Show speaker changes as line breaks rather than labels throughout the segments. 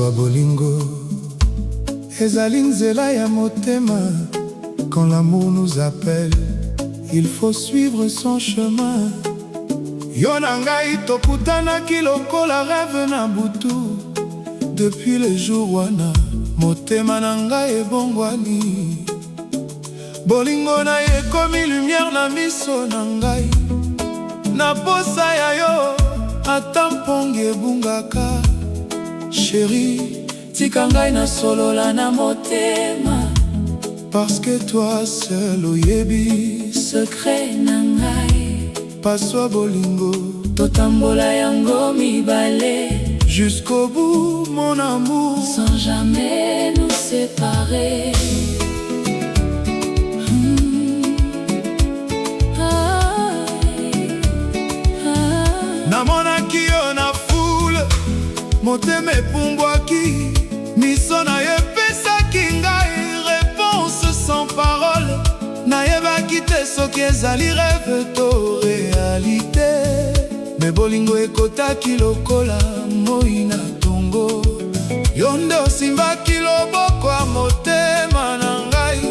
Paswa bolingo ezali nzela ya motema. Quand l'amour nous appelle, il faut suivre son chemin. Yo na ngai tokutanaki lokola rêve na butu. Depuis le jour wana motema na ngai ebongwani. Bolingo na ye komi lumière na miso na ngai. Na posa ya yo ata mpongi ebungaka. Chérie, tika ngai na solola na motema. Parce que toi seul oyebi secret na ngai. Paswa bolingo totambola yango mibale jusqu'au bout mon amour, sans jamais nous séparer. Namonaki yo na foule, motema epumbwaki. Miso na ye pesaki ngai réponse sans parole. Nayebaki te soki ezali rêve to réalité. Me bolingo ekotaki lokola moi na tongo. Yo nde osimbaki loboko ya motema na ngai.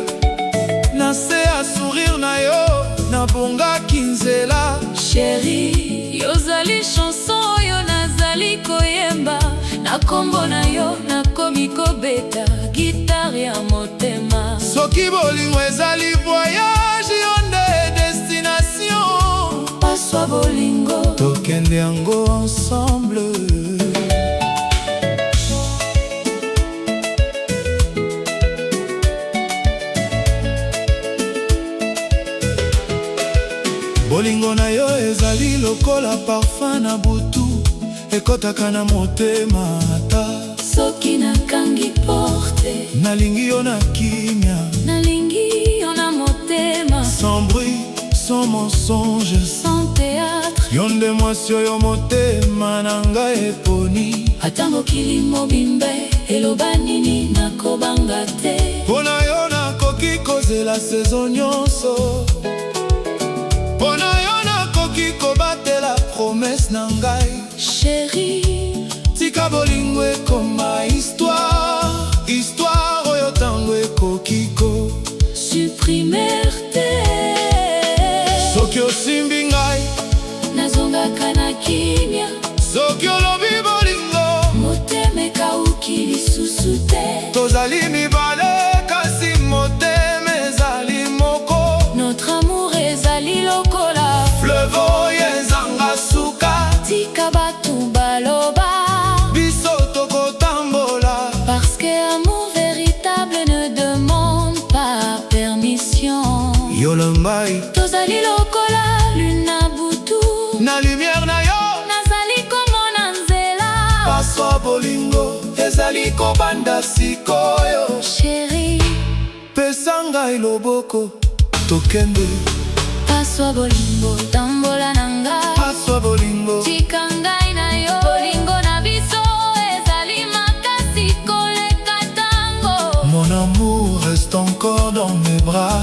Na se ya sourire na yo nabongaki nzela.
Chérie, yozali chanson oyo nazali koyemba. Na kombo na yo nakomi kobeta gitare ya motema.
Soki bolingo ezali voyage, yo nde destination.
Paswa bolingo
tokende yango ensemble. Bolingo na yo ezali lokola parfum na butu. Ekotaka na motema ata
soki nakangi porte.
Nalingi yo na kimia,
nalingi yo na motema.
Sans bruit, sans mensonge,
sans théâtre.
Yo nde mwasi oyo motema na ngai eponi.
Ata mokili mobimbe eloba nini nakobanga te.
Pona yo nakoki kozela saison nyonso. Pona yo nakoki kobatela promesse na ngai.
Chérie,
tika bolingo ekoma histoire. Histoire oyo tango ekokiko
supprimer te.
Soki osimbi ngai
nazongaka na kimia.
Soki olobi bolingo
motema ekauki lisusu te.
tozali mibale kasi motema ezali moko.
Notre amour ezali lokola
fleuve oyo ezanga suka.
tika batu baloba
biso tokotambola.
Parce que amour véritable ne demande pas permission.
Yolombai
tozali lokola lune na butu.
na lumière na yo
nazali komona nzela.
Paswa bolingo ezali kobanda sikoyo.
Chérie,
pesa ngai loboko tokende.
paswa bolingo tambola na ngai.
Paswa bolingo
tika ngai na yo. Bolingo na biso ezali makasi koleka tango.
Mon amour reste encore dans mes bras.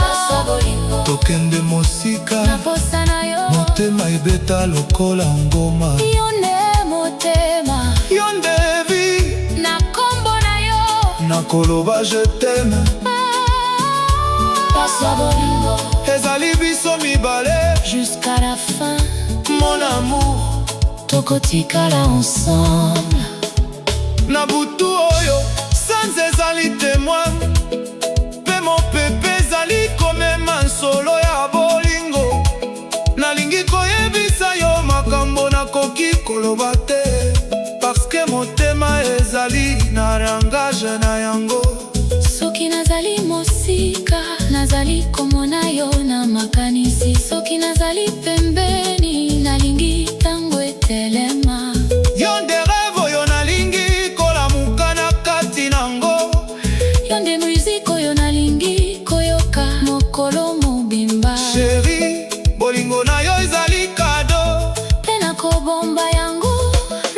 Paswa bolingo
tokende mosika.
na posa na yo
motema ebeta lokola ngoma.
yo nde motema.
Yo nde vie
na kombo na yo
nakoloba je t'aime.
Paswa bolingo
ezali biso mibale
jusqu'à la fin.
mon amour
tokotikala ensemble.
na butu oyo sans ezali témoin. Pe mopepe ezali komema nsolo ya bolingo. Nalingi koyebisa yo makambo nakoki koloba te. Parce que motema ezali na langage na yango.
soki nazali mosika nazali komona yo na makanisi. soki nazali pembeni nalingi tango etelema.
Yo nde rêve oyo nalingi kolamuka na kati nango.
yo nde musique oyo nalingi koyoka mokolo mobimba.
Chérie, bolingo na yo ezali kado.
mpe nakobomba yango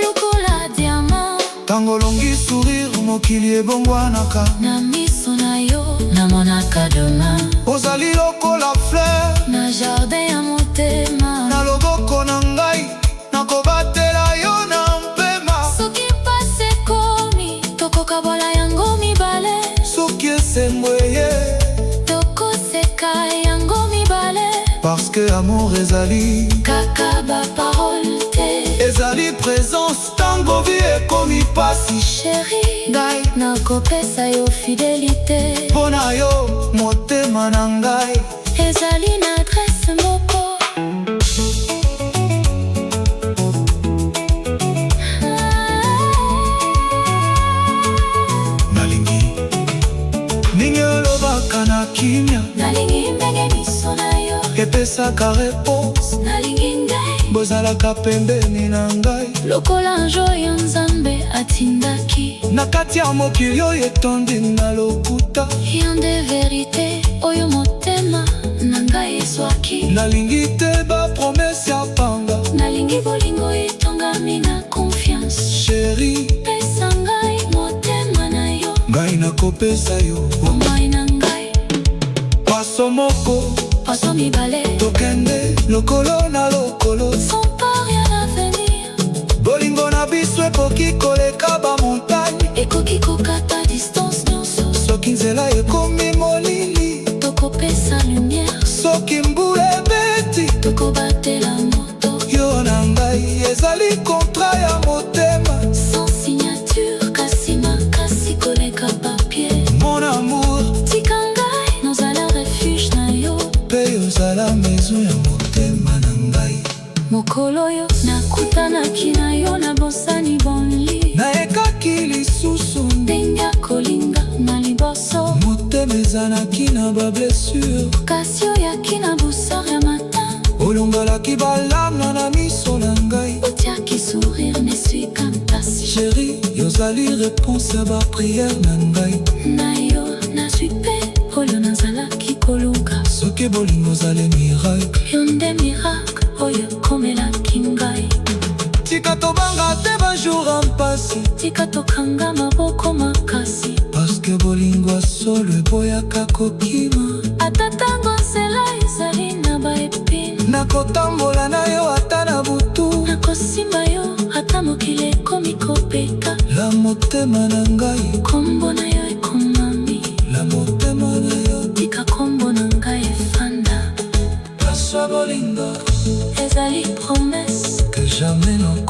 lokola diamant.
Tango longi sourire mokili ebongwanaka.
na miso na yo namonaka demain.
Ozali lokola fleur
na jardin ya motema.
na loboko na ngai nakobatela yo na mpema.
soki
que amour ezali
kaka baparole te,
ezali présence ntango vie ekomi pasi.
chéri, ngai nakopesa yo fidélité,
mpo na yo motema na ngai
ezali na adresse moko.
ningi olobaka na kimia,
nalingi ndenge miso na yo
epesaka réponse,
nalingi ngai
bozalaka pembeni na ngai
lokola njo ya Nzambe atindaki,
na kati ya mokili oyo etondi na lokuta.
rien de vérité oyo motema na ngai ezwaki,
nalingi te bapromese ya panga,
nalingi bolingo etongami na confiance,
sheri
pesa ngai motema na yo,
ngai nakopesa yo
bomoi na ngai,
paso moko
paso mibale
tokende lokolo na lokolo,
sans pari à l'avenir,
bolingo na biso ekoki koleka bamontagne,
ekoki kokata distance nyonso,
soki nzela ekomi molili,
tokopesa lumière,
soki mbula ebeti,
tokobatela moto,
yo na ngai ezali contrat ya motema,
sans signature kasi makasi koleka papier,
mon amour
tika ngai nozala refuge na yo,
mpe ozala maison ya motema na ngai.
mokolo oyo nakutanaki na yo na bosani bonli,
nayekaki lisusu
ndenge ya kolinga na liboso,
motema ezalaki na bablessure,
kasi oyaki na busar ya matin,
olongolaki balamna na miso na ngai,
otiaki sourire neswika mpasi,
sheri yozali réponse ya bapriere na ngai,
na yo nazwi mpe oyo nazalaki koluka,
soki bolingo ozali miracle,
yo nde miracle oyo ekomelaki ngai,
tika tobanga te bajour ya mpasi,
tika tokanga maboko makasi,
parceke bolingo solo eboyaka kokima,
ata tango nzela ezali na baepine,
nakotambola na yo ata na butu,
nakosimba yo ata mokili ekomi kopeka,
la motema na ngai,
kombo na yo ekomami,
la motema na yo
tika kombo na ngai efanda,
paswa bolingo
ezali promesse
que jamais non